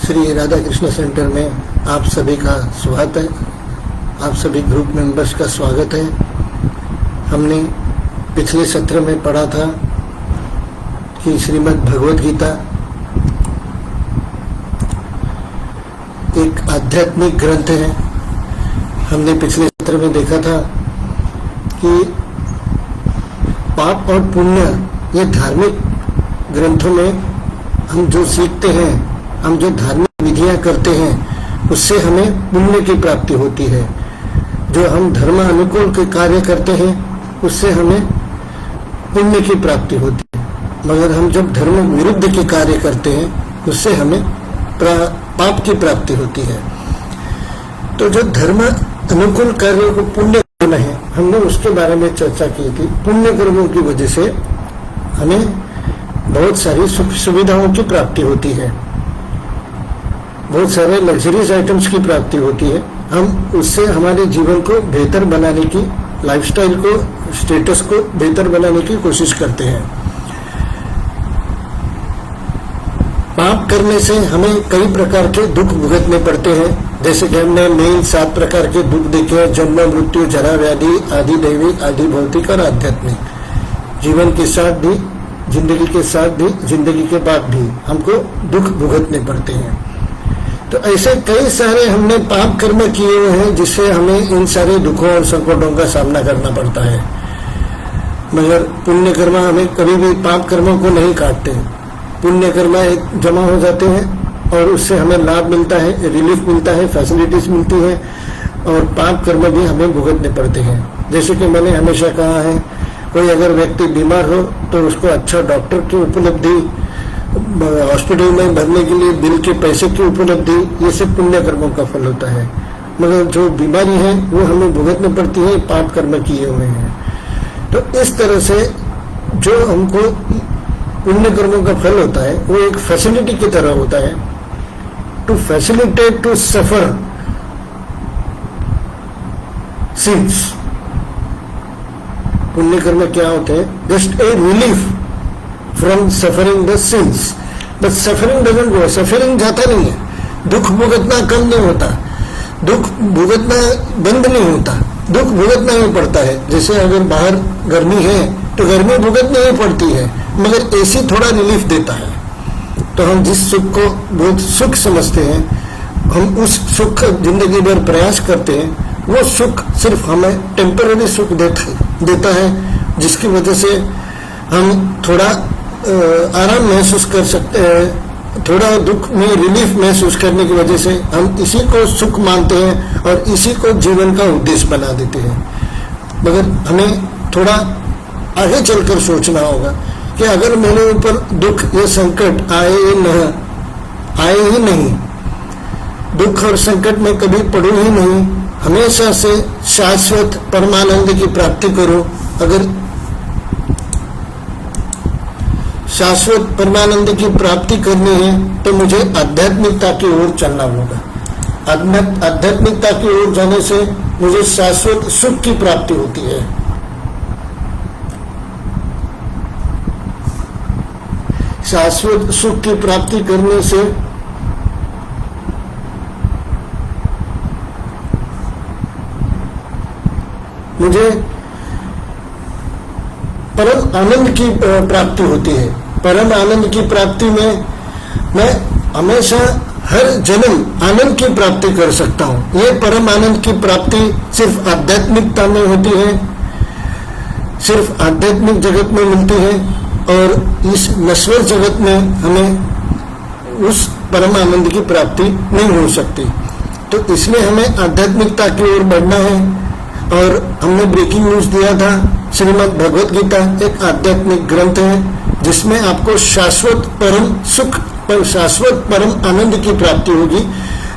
Shri Radha Krishna centre में आप सभी का स्वागत है। आप सभी ग्रुप मेंबर्स का स्वागत है। हमने पिछले सत्र में पढ़ा था कि श्रीमद् भगवद गीता एक आध्यात्मिक ग्रंथ है। हमने पिछले सत्र में देखा था कि पाप और पुण्य ये धार्मिक ग्रंथों में हम जो सीखते हैं, हम जो धार्मिक विधियां करते हैं, उससे हमें पुण्य की प्राप्ति होती है। जो हम धर्म अनुकूल के कार्य करते हैं, उससे हमें पुण्य की प्राप्ति होती है। मगर हम जब धर्म विरुद्ध के कार्य करते हैं, उससे हमें पाप की प्राप्ति होती है। तो जो धर्म अनुकूल कार्यों को पुण्य करना है, हमने उसके बारे में चर्चा की थी। पुण्य कर्मों की वजह से हमें बहुत सारी सुख सुविधाओं की प्राप्ति होती है, बहुत सारे लग्जरीज आइटम्स की प्राप्ति होती है। हम उससे हमारे जीवन को बेहतर बनाने की, लाइफस्टाइल को, स्टेटस को बेहतर बनाने की कोशिश करते हैं। पाप करने से हमें कई प्रकार के दुख भुगतने पड़ते हैं। जैसे कि हमने मेन 7 प्रकार के दुख देखे: जन्म, मृत्यु, जरा, व्याधि, आदि दैविक, आदि भौतिक और आध्यात्मिक। जीवन के साथ भी, जिंदगी के साथ भी, जिंदगी के बाद भी हमको दुख भुगतने पड़ते हैं। तो ऐसे कई सारे हमने पाप कर्म किए हुए हैं, जिससे हमें इन सारे दुखों और संकटों का सामना करना पड़ता है। मगर पुण्य कर्म हमें कभी भी पाप कर्मों को नहीं काटते। पुण्य कर्म एक जमा हो जाते हैं और उससे हमें लाभ मिलता है, रिलीफ मिलता है, फैसिलिटीज मिलती है, और पाप कर्म भी हमें भुगतने पड़ते हैं। जैसे कि मैंने हमेशा कहा है, कोई अगर व्यक्ति बीमार हो तो उसको अच्छा डॉक्टर की उपलब्धि, हॉस्पिटल में भरने के लिए बिल के पैसे की उपलब्धि, ये सब पुण्य कर्मों का फल होता है। मगर जो बीमारी है वो हमें भुगतने पड़ती है, पाप कर्म किए हुए हैं। तो इस तरह से जो हमको पुण्य कर्मों का फल होता है, वो एक फैसिलिटी की तरह होता है, to facilitate to suffer sins. पुण्य कर्म क्या होते हैं? Just a relief from suffering the sins, but suffering doesn't go. Suffering जाता नहीं है, दुख भुगतना कम नहीं होता, दुख भुगतना बंद नहीं होता, दुख भुगतना ही पड़ता है। जैसे अगर बाहर गर्मी है तो गर्मी भुगतनी ही पड़ती है, मगर एसी थोड़ा रिलीफ देता है। तो हम जिस सुख को बहुत सुख समझते हैं, हम उस सुख का जिंदगी भर प्रयास करते हैं, वो सुख सिर्फ हमें टेम्पररी सुख देता है, जिसकी वजह से हम थोड़ा आराम महसूस कर सकते हैं। थोड़ा दुख में रिलीफ महसूस करने की वजह से हम इसी को सुख मानते हैं और इसी को जीवन का उद्देश्य बना देते हैं। मगर हमें थोड़ा आगे चलकर सोचना होगा कि अगर मेरे ऊपर दुख या संकट आए ही नहीं, दुख और संकट में कभी पड़ूं ही नहीं, हमेशा से शाश्वत परमानंद की प्राप्ति करो। अगर शाश्वत परमानंद की प्राप्ति करनी है तो मुझे आध्यात्मिकता की ओर चलना होगा। आध्यात्मिकता की ओर जाने से मुझे शाश्वत सुख की प्राप्ति होती है। शाश्वत सुख की प्राप्ति करने से मुझे परम आनंद की प्राप्ति होती है। परम आनंद की प्राप्ति में मैं हमेशा हर जन्म आनंद की प्राप्ति कर सकता हूँ। ये परम आनंद की प्राप्ति सिर्फ आध्यात्मिकता में होती है, सिर्फ आध्यात्मिक जगत में मिलती है, और इस नश्वर जगत में हमें उस परम आनंद की प्राप्ति नहीं हो सकती। तो इसलिए हमें आध्यात्मिकता की ओर बढ़ना है। और हमने ब्रेकिंग न्यूज दिया था, श्रीमद् भगवद गीता एक आध्यात्मिक ग्रंथ है, जिसमें आपको शाश्वत परम सुख पर शाश्वत परम आनंद की प्राप्ति होगी,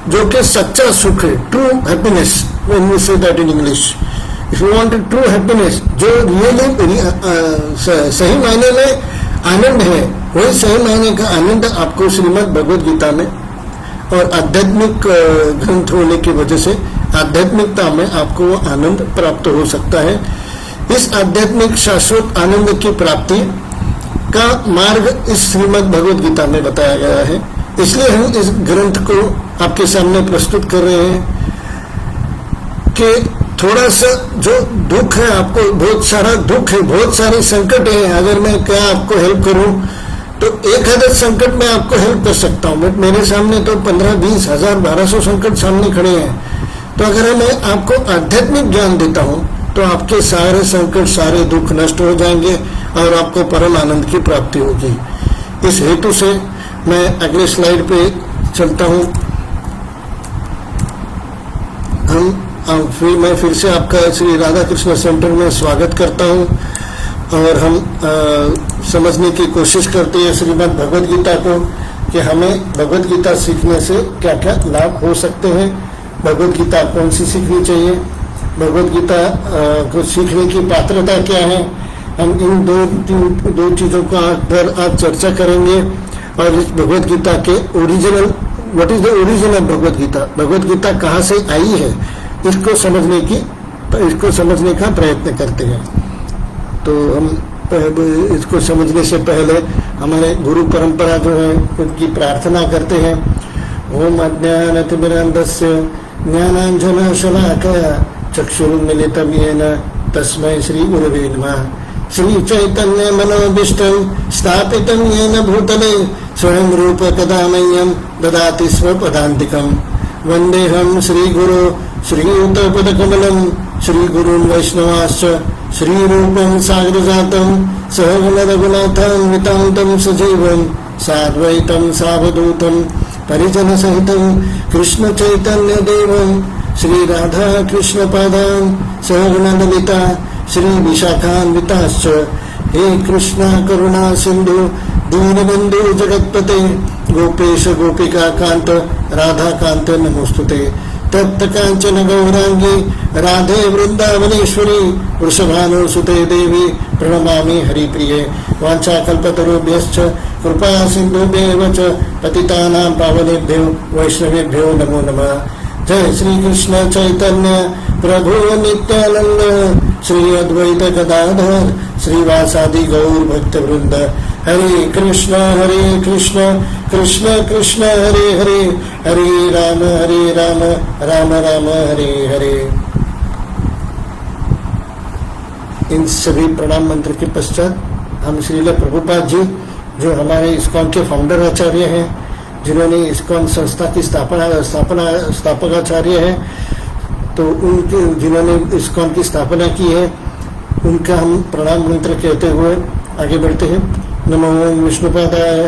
जो कि सच्चा सुख है, true happiness. When we say that in English, if you want true happiness, जो रियली सही मायने में आनंद है, वही सही मायने का आनंद आपको श्रीमद् भगवद गीता में, और आध्यात्मिक ग्रंथ होने की वजह से आध्यात्मिकता में आपको वो आनंद प्राप्त हो सकता है। इस आध्यात्मिक शाश्वत आनंद की प्राप्ति का मार्ग इस श्रीमद् भगवद गीता में बताया गया है। इसलिए हम इस ग्रंथ को आपके सामने प्रस्तुत कर रहे हैं कि थोड़ा सा जो दुख है, आपको बहुत सारा दुख है, बहुत सारे संकट है, अगर मैं क्या आपको हेल्प करूं तो एक आध संकट में आपको हेल्प कर सकता हूं, बट मेरे सामने तो 15-20 हजार 1200 संकट सामने खड़े हैं। तो अगर मैं आपको आध्यात्मिक ज्ञान देता हूं तो आपके सारे संकट, सारे दुख नष्ट हो जाएंगे और आपको परम आनंद की प्राप्ति होगी। इस हेतु से मैं अगले स्लाइड पे चलता हूं। मैं फिर से आपका श्री राधा कृष्ण सेंटर में स्वागत करता हूं और हम समझने की कोशिश करते हैं श्रीमद् भगवद गीता को कि हमें भगवद गीता सीखने से क्या क्या लाभ हो सकते हैं, भगवद गीता कौन सी सीखनी चाहिए, भगवद गीता को सीखने की पात्रता क्या है। हम इन दो चीजों पर आज चर्चा करेंगे और इस भगवद गीता के original, what is the origin of Bhagavad Gita, Bhagavad Gita कहाँ से आई है, इसको समझने का प्रयत्न करते हैं। तो हम इसको समझने से पहले हमारे गुरु परंपरा जो है उनकी प्रार्थना करते हैं। ओम अज्ञानतिमिरान्धस्य ज्ञानाञ्जनशलाकया चक्षुरुन्मीलितं येन तस्मै श्री गुरवे नमः। श्री चैतन्य मनोभीष्टं स्थापितं येन भूतले स्वयं रूप कदा मह्यं ददाति स्वपदान्तिकं। वन्देऽहं श्रीगुरो श्रीयुतपदकमलं श्रीगुरुन् वैष्णवाश्च श्रीरूपं साग्रजातं सहगणरघुनाथान्वितं तं सजीवं साद्वैतं सावधूतं परिजनसहितं कृष्णचैतन्यदेवं श्रीराधा कृष्णपादान् सहगणललिता श्रीविशाखान्विताश्च। हे कृष्णा करुणा सिन्धु दीनबन्धु जगत्पते गोपेश गोपिका कान्त राधाकान्त नमोस्तुते। तप्त कांचन गौरांगी राधे वृंदावनेश्वरी वृषभानुसुते देवी प्रणमामि हरिप्रिये। वाञ्छाकल्पतरुभ्यश्च कृपा सिन्धुभ्येव च पतितानां पावनेभ्यो वैष्णवेभ्यो नमो नमः। जय श्री कृष्ण चैतन्य प्रभु नित्यानंद श्री अद्वैत गदाधर श्रीवासादि गौर भक्त वृंद। हरे कृष्ण कृष्ण कृष्ण हरे हरे, हरे राम राम राम हरे हरे। इन सभी प्रणाम मंत्र के पश्चात हम श्रील प्रभुपाद जी, जो हमारे इस्कॉन के फाउंडर आचार्य हैं, जिन्होंने इस्कॉन संस्था की स्थापकाचार्य है, तो उनके जिन्होंने इस्कॉन की स्थापना की है, उनका हम प्रणाम मंत्र कहते हुए आगे बढ़ते हैं। नमो विष्णुपादाय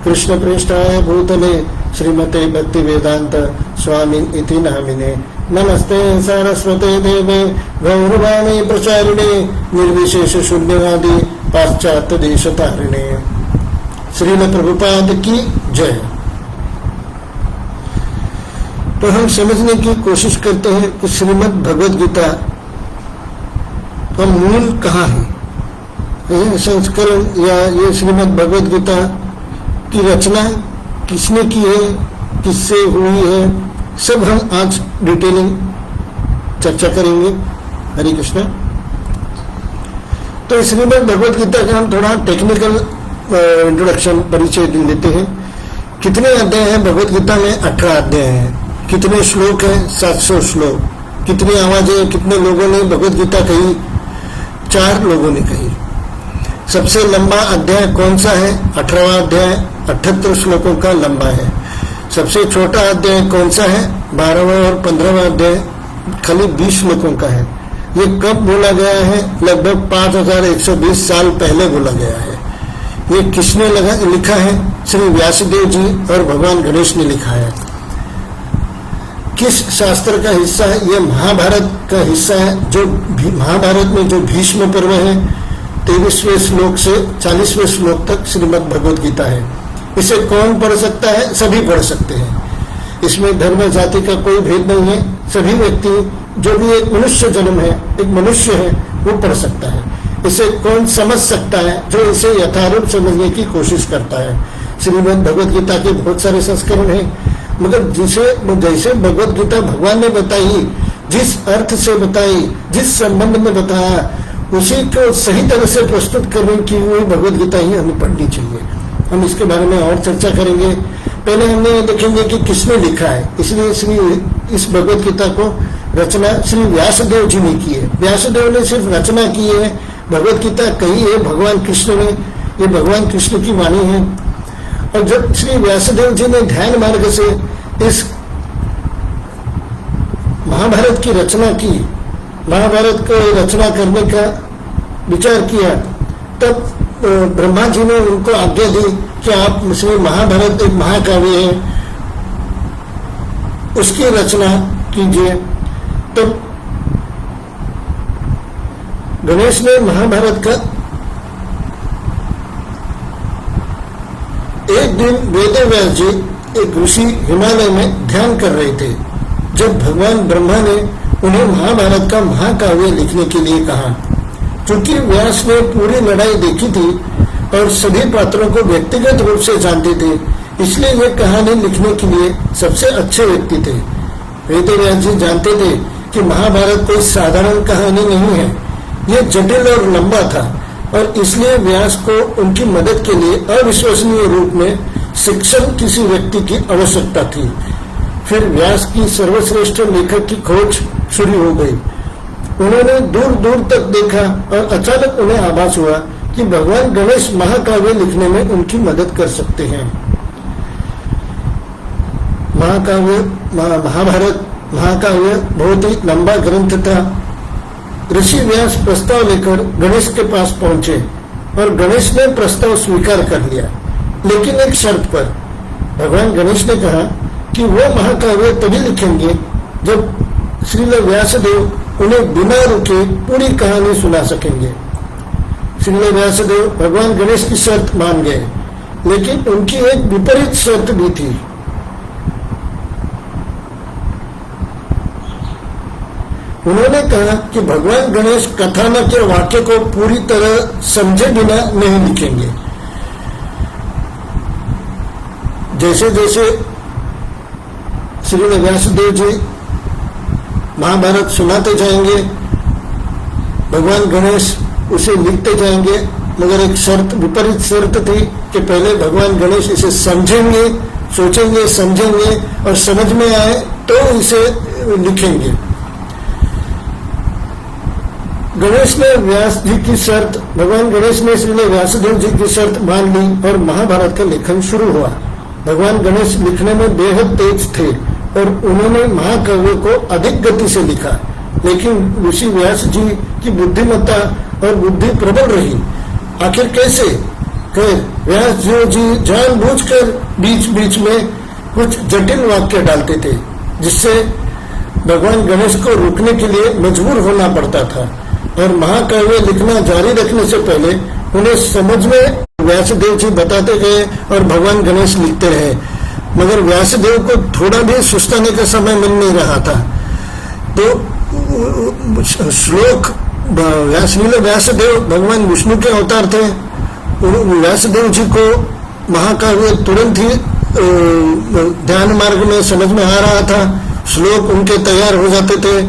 कृष्ण प्रेष्ठाय भूतले श्रीमते भक्ति वेदांत स्वामी इति नामिने। नमस्ते सरस्वते देवे गौरवाणी प्रचारिणे निर्विशेष शून्यवादी पाश्चात्य देशतारिणे। श्रील प्रभुपाद की जय। तो हम समझने की कोशिश करते हैं कि श्रीमद् भगवद गीता का मूल कहाँ है। ये संस्करण या ये श्रीमद् भगवद गीता की रचना किसने की है, किससे हुई है, सब हम आज डिटेलिंग चर्चा करेंगे। हरे कृष्ण। तो श्रीमद् भगवद गीता का हम थोड़ा टेक्निकल इंट्रोडक्शन परिचय देते हैं। कितने अध्याय हैं भगवद गीता में? 18 अध्याय हैं। कितने श्लोक हैं? 700 श्लोक। कितनी आवाजें, कितने लोगों ने भगवद गीता कही? 4 लोगों ने कही। सबसे लंबा अध्याय कौन सा है? 18वां अध्याय 78 श्लोकों का लंबा है। सबसे छोटा अध्याय कौन सा है? 12वां और 15वां अध्याय खाली 20 श्लोकों का है। ये कब बोला गया है? लगभग 5120 साल पहले बोला गया है। ये किसने लिखा है? श्री व्यासदेव जी और भगवान गणेश ने लिखा है। किस शास्त्र का हिस्सा है? ये महाभारत का हिस्सा है। जो महाभारत में जो भीष्म पर्व है 23वें श्लोक से 40वें श्लोक तक श्रीमद् भगवद गीता है। इसे कौन पढ़ सकता है? सभी पढ़ सकते हैं। इसमें धर्म जाति का कोई भेद नहीं है। सभी व्यक्ति, जो भी एक मनुष्य जन्म है, एक मनुष्य है, वो पढ़ सकता है। इसे कौन समझ सकता है? जो इसे यथारूप समझने की कोशिश करता है। श्रीमद् भगवद गीता के बहुत सारे संस्करण हैं, मगर जैसे भगवद गीता भगवान ने बताई, जिस अर्थ से बताई, जिस संबंध में बताया, उसी को सही तरह से प्रस्तुत करने की वो भगवद गीता ही हमें पढ़नी चाहिए। हम इसके बारे में और चर्चा करेंगे पहले हमने देखेंगे कि किसने लिखा है। इसलिए इस भगवत गीता को रचना श्री व्यासदेव जी ने की है। व्यासदेव ने सिर्फ रचना की है, भगवत गीता कही है भगवान कृष्ण ने, ये भगवान कृष्ण की वाणी है। और जब श्री व्यासदेव जी ने ध्यान मार्ग से इस महाभारत की रचना की, महाभारत को रचना करने का विचार किया, तब ब्रह्मा जी ने उनको आज्ञा दी कि आप श्री महाभारत एक महाकाव्य है, उसकी रचना कीजिए। तब गणेश ने महाभारत का एक दिन वेदव्यास जी एक ऋषि हिमालय में ध्यान कर रहे थे, जब भगवान ब्रह्मा ने उन्हें महाभारत का महाकाव्य लिखने के लिए कहा। चूंकि व्यास ने पूरी लड़ाई देखी थी और सभी पात्रों को व्यक्तिगत रूप से जानते थे, इसलिए ये कहानी लिखने के लिए सबसे अच्छे व्यक्ति थे। वेदव्यास जी जानते थे कि महाभारत कोई साधारण कहानी नहीं है, ये जटिल और लंबा था, और इसलिए व्यास को उनकी मदद के लिए अविश्वसनीय रूप में शिक्षण किसी व्यक्ति की आवश्यकता थी। फिर व्यास की सर्वश्रेष्ठ लेखक की खोज शुरू हो गई। उन्होंने दूर दूर तक देखा और अचानक उन्हें आभास हुआ कि भगवान गणेश महाकाव्य लिखने में उनकी मदद कर सकते हैं। महाभारत महाकाव्य बहुत ही लंबा ग्रंथ था। ऋषि व्यास प्रस्ताव लेकर गणेश के पास पहुंचे और गणेश ने प्रस्ताव स्वीकार कर लिया, लेकिन एक शर्त पर। भगवान गणेश ने कहा कि वो महाकाव्य तभी लिखेंगे जब श्रील व्यासदेव उन्हें बिना रुके पूरी कहानी सुना सकेंगे। श्रील व्यासदेव भगवान गणेश की शर्त मान गए, लेकिन उनकी एक विपरीत शर्त भी थी। उन्होंने कहा कि भगवान गणेश कथानक के वाक्य को पूरी तरह समझे बिना नहीं लिखेंगे। जैसे जैसे श्री व्यासदेव जी महाभारत सुनाते जाएंगे, भगवान गणेश उसे लिखते जाएंगे, मगर एक शर्त, विपरीत शर्त थी कि पहले भगवान गणेश इसे समझेंगे, सोचेंगे, समझेंगे और समझ में आए तो इसे लिखेंगे। गणेश ने व्यास जी की शर्त, भगवान गणेश ने श्री व्यासदेव जी की शर्त मान ली और महाभारत का लेखन शुरू हुआ। भगवान गणेश लिखने में बेहद तेज थे और उन्होंने महाकाव्य को अधिक गति से लिखा, लेकिन ऋषि व्यास जी की बुद्धिमत्ता और बुद्धि प्रबल रही। आखिर कैसे? व्यास जी जानबूझकर बीच बीच में कुछ जटिल वाक्य डालते थे, जिससे भगवान गणेश को रोकने के लिए मजबूर होना पड़ता था, और महाकाव्य लिखना जारी रखने से पहले उन्हें समझ में व्यासदेव जी बताते गए और भगवान गणेश लिखते रहे। मगर व्यासदेव को थोड़ा भी सुस्ताने का समय मिल नहीं रहा था, तो श्लोक व्यासदेव भगवान विष्णु के अवतार थे। व्यासदेव जी को महाकाव्य तुरंत ही ध्यान मार्ग में समझ में आ रहा था, श्लोक उनके तैयार हो जाते थे।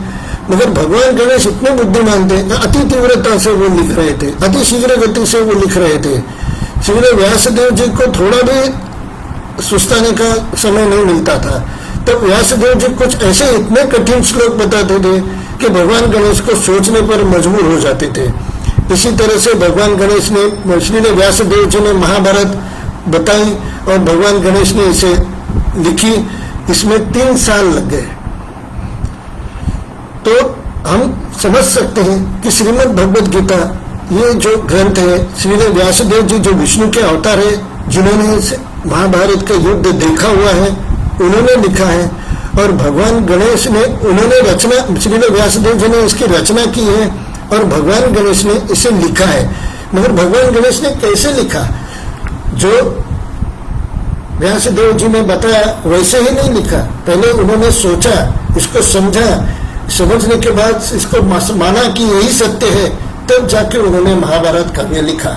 मगर भगवान गणेश इतने बुद्धिमान थे, अति तीव्रता से वो लिख रहे थे, अति शीघ्र गति से वो लिख रहे थे। श्री व्यासदेव जी को थोड़ा भी सुस्ताने का समय नहीं मिलता था। तब व्यासदेव जी कुछ ऐसे इतने कठिन श्लोक बताते थे कि भगवान गणेश को सोचने पर मजबूर हो जाते थे। इसी तरह से भगवान गणेश ने, श्री व्यासदेव जी ने महाभारत बताई और भगवान गणेश ने इसे लिखी। इसमें 3 साल लग गए। तो हम समझ सकते हैं कि श्रीमद् भगवद गीता, ये जो ग्रंथ है, श्री व्यासदेव जी जो विष्णु के अवतार है, जिन्होंने महाभारत का युद्ध देखा हुआ है, उन्होंने लिखा है। और भगवान गणेश ने, उन्होंने रचना, श्री व्यासदेव जी ने इसकी रचना की है और भगवान गणेश ने इसे लिखा है। मगर भगवान गणेश ने कैसे लिखा? जो व्यासदेव जी ने बताया वैसे ही नहीं लिखा। पहले उन्होंने सोचा, इसको समझा, समझने के बाद इसको माना कि यही सत्य है, तब जाके उन्होंने महाभारत काव्य लिखा।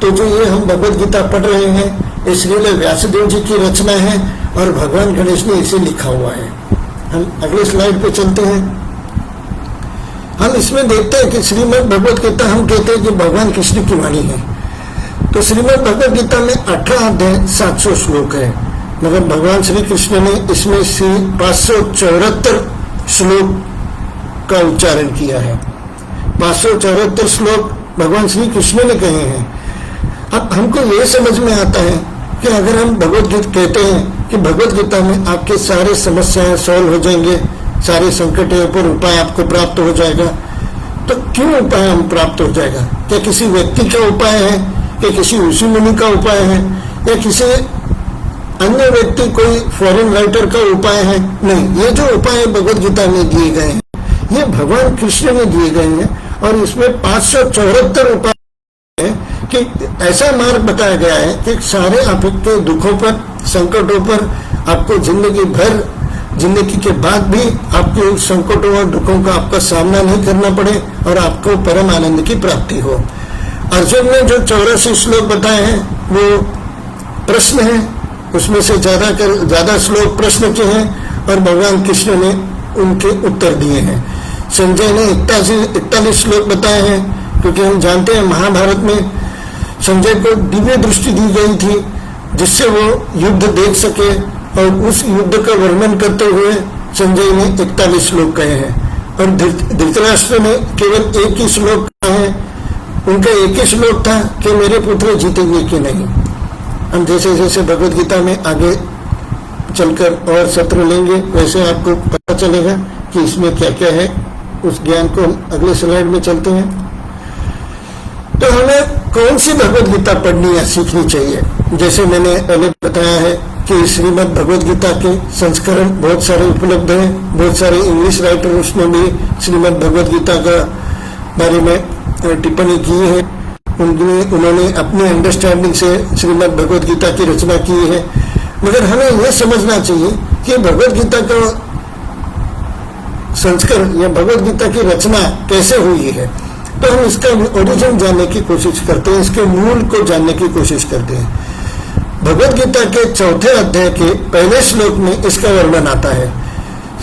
तो जो ये हम भगवद गीता पढ़ रहे हैं, ये श्री व्यासदेव जी की रचना है और भगवान गणेश ने इसे लिखा हुआ है। हम अगले स्लाइड पे चलते हैं। हम इसमें देखते हैं कि श्रीमद् भगवद गीता, हम कहते हैं कि भगवान कृष्ण की वाणी है। तो श्रीमद् भगवद गीता में 18 अध्याय 700 श्लोक है। मगर भगवान श्री कृष्ण ने इसमें से 574 श्लोक का उच्चारण किया है। 574 श्लोक भगवान श्री कृष्ण ने कहे हैं। अब हमको ये समझ में आता है कि अगर हम भगवत गीता कहते हैं कि भगवत गीता में आपके सारे समस्याएं सॉल्व हो जाएंगे, सारे संकटों पर उपाय आपको प्राप्त हो जाएगा, तो क्यों उपाय हम प्राप्त हो जाएगा? क्या किसी व्यक्ति का उपाय है, क्या किसी ऋषि मुनि का उपाय है, या किसी अन्य व्यक्ति कोई फॉरेन राइटर का उपाय है? नहीं, ये जो उपाय भगवत गीता में दिए गए हैं ये भगवान कृष्ण ने दिए गए हैं, और इसमें 574 उपाय है कि ऐसा मार्ग बताया गया है कि सारे आपके दुखों पर, संकटों पर, आपको जिंदगी के बाद भी आपके उस संकटों और दुखों का आपका सामना नहीं करना पड़े और आपको परम आनंद की प्राप्ति हो। अर्जुन ने जो 84 श्लोक बताए हैं वो प्रश्न है, उसमें से ज्यादा श्लोक प्रश्न के हैं और भगवान कृष्ण ने उनके उत्तर दिए हैं। संजय ने 41 श्लोक बताए हैं, क्योंकि हम जानते हैं महाभारत में संजय को दिव्य दृष्टि दी गई थी जिससे वो युद्ध देख सके, और उस युद्ध का वर्णन करते हुए संजय ने 41 श्लोक कहे हैं, और धृतराष्ट्र ने केवल एक ही श्लोक कहा है। उनका एक ही श्लोक था कि मेरे पुत्र जीतेंगे कि नहीं। हम जैसे जैसे भगवत गीता में आगे चलकर और सत्र लेंगे वैसे आपको पता चलेगा कि इसमें क्या क्या है। उस ज्ञान को हम अगले स्लाइड में चलते हैं। तो हमें कौन सी भगवत गीता पढ़नी या सीखनी चाहिए? जैसे मैंने पहले बताया है कि श्रीमद् भगवत गीता के संस्करण बहुत सारे उपलब्ध हैं, बहुत सारे इंग्लिश राइटर उसमें भी श्रीमद् भगवत गीता का बारे में टिप्पणी की है। उन्होंने अपने अंडरस्टैंडिंग से श्रीमद् भगवत गीता की रचना की है। मगर हमें यह समझना चाहिए कि भगवत गीता का संस्करण या भगवत गीता की रचना कैसे हुई है। तो हम इसका ओरिजिन जानने की कोशिश करते हैं, इसके मूल को जानने की कोशिश करते हैं। भगवत गीता के 4थे अध्याय के पहले श्लोक में इसका वर्णन आता है।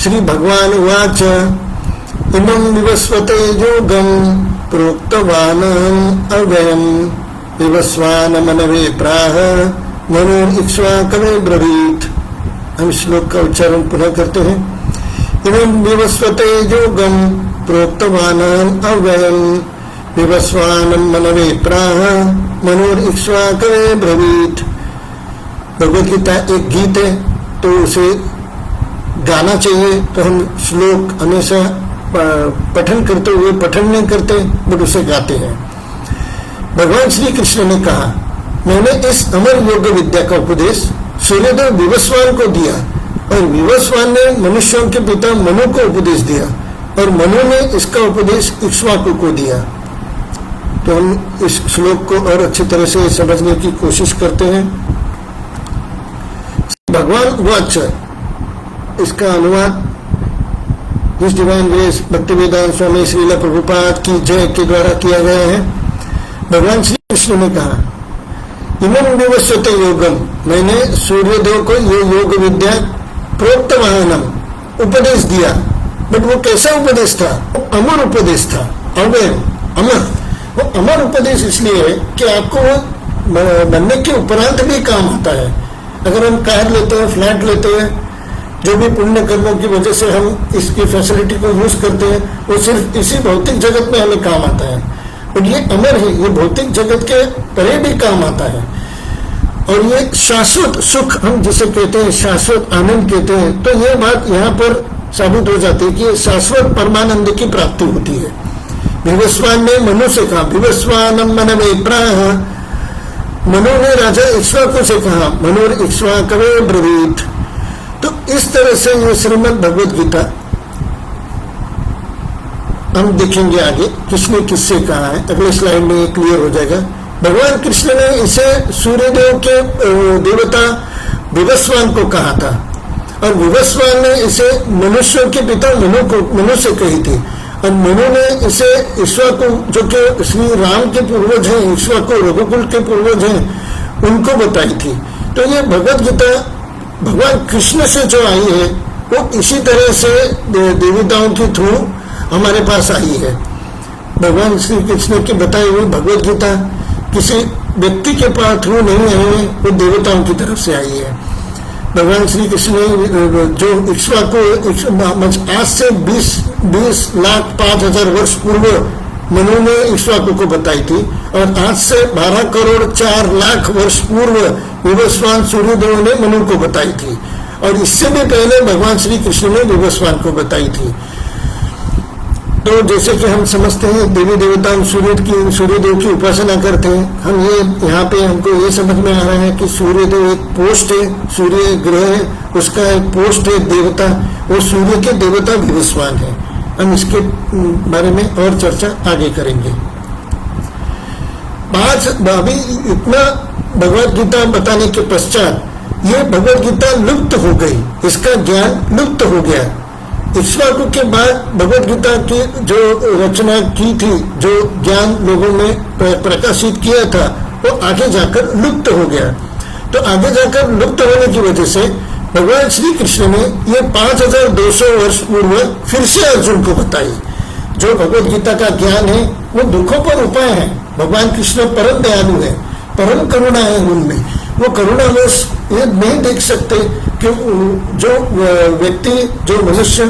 श्री भगवान उवाच इमं विवस्वते योगं प्रोक्तवान् अव्ययम् विवस्वानमनवे प्राह मनोर्इक्ष्वाकवे ब्रवीत्। हम श्लोक का उच्चारण पुनः करते हैं। इमं विवस्वते योगं प्रोक्तवान् अव्ययम् विवस्वानमनवे प्राह मनोर्इक्ष्वाकवे ब्रवीत्। भगवत गीता एक गीत है, तो उसे गाना चाहिए। तो हम श्लोक हमेशा पठन करते हुए पठन नहीं करते बट उसे गाते हैं। भगवान श्री कृष्ण ने कहा, मैंने इस अमर योग विद्या का उपदेश सूर्यदेव विवस्वान को दिया, और विवस्वान ने मनुष्यों के पिता मनु को उपदेश दिया, और मनु ने इसका उपदेश इक्ष्वाकु को दिया। तो हम इस श्लोक को और अच्छी तरह से समझने की कोशिश करते हैं। भगवान वाच, इसका अनुवाद इस डिवाइन ग्रेस भक्तिवेदांत स्वामी श्रील प्रभुपाद की जय के द्वारा किया गया है। भगवान श्री कृष्ण ने कहा, इमं विवस्वते योगम, मैंने सूर्यदेव को ये योग विद्या प्रोक्तवानम उपदेश दिया। बट वो कैसा उपदेश था? वो अमर उपदेश था। अव्यय, अमर। वो अमर उपदेश इसलिए है कि आपको वो बनने के उपरांत भी काम आता है। अगर हम कार लेते हैं, फ्लैट लेते हैं, जो भी पुण्य कर्मों की वजह से हम इसकी फैसिलिटी को यूज करते हैं, वो सिर्फ इसी भौतिक जगत में हमें काम आता है। और ये अमर है, ये भौतिक जगत के परे भी काम आता है। और ये शाश्वत सुख, हम जिसे कहते हैं शाश्वत आनंद कहते हैं, तो ये बात यहाँ पर साबित हो जाती है कि शाश्वत परमानंद की प्राप्ति होती है। विवस्वान ने मनु से कहा, विवस्वानम मनवे प्राह, मनु ने राजा इक्ष्वाकु से कहा, मनोर इक्ष्वाकवे ब्रवीत। तो इस तरह से ये श्रीमद् भगवत गीता हम देखेंगे आगे किसने किससे कहा है। अगले स्लाइड में ये क्लियर हो जाएगा। भगवान कृष्ण ने इसे सूर्यदेव के देवता विवस्वान को कहा था, और विवस्वान ने इसे मनुष्यों के पिता मनु से कही थी, और मनु ने इसे इक्ष्वाकु, जो कि श्री राम के पूर्वज हैं, इक्ष्वाकु रघुकुल के पूर्वज हैं, उनको बताई थी। तो ये भगवत गीता भगवान कृष्ण से जो आई है वो इसी तरह से देवताओं के थ्रू हमारे पास आई है। भगवान श्री कृष्ण की बताई हुई भगवत गीता किसी व्यक्ति के पास थ्रू नहीं आई है, वो देवताओं की तरफ से आई है। भगवान श्री कृष्ण ने जो इक्ष्वाकु आज से 20,05,000 वर्ष पूर्व मनु ने इक्ष्वाकु को बताई थी, और आज से 12,04,00,000 वर्ष पूर्व विवस्वान सूर्यदेव ने मनु को बताई थी, और इससे भी पहले भगवान श्री कृष्ण ने विवस्वान को बताई थी। तो जैसे कि हम समझते हैं देवी देवता सूर्यदेव की उपासना करते हैं, हम ये यहाँ पे हमको ये समझ में आ रहा है कि सूर्यदेव एक पोस्ट है, सूर्य ग्रह है, उसका एक पोस्ट है देवता, और सूर्य के देवता विवस्वान है। हम इसके बारे में और चर्चा आगे करेंगे। अभी इतना भगवद गीता बताने के पश्चात ये भगवद गीता लुप्त हो गई, इसका ज्ञान लुप्त हो गया। इक्ष्वाकु के बाद भगवद गीता की जो रचना की थी, जो ज्ञान लोगों में प्रकाशित किया था, वो आगे जाकर लुप्त हो गया। तो आगे जाकर लुप्त होने की वजह से भगवान श्री कृष्ण ने ये 5,200 वर्ष पूर्व फिर से अर्जुन को बताई। जो भगवद गीता का ज्ञान है वो दुखों पर उपाय है। भगवान कृष्ण परम दयालु है, परम करुणा है उनमें। वो करुणावश ये नहीं देख सकते कि जो व्यक्ति, जो मनुष्य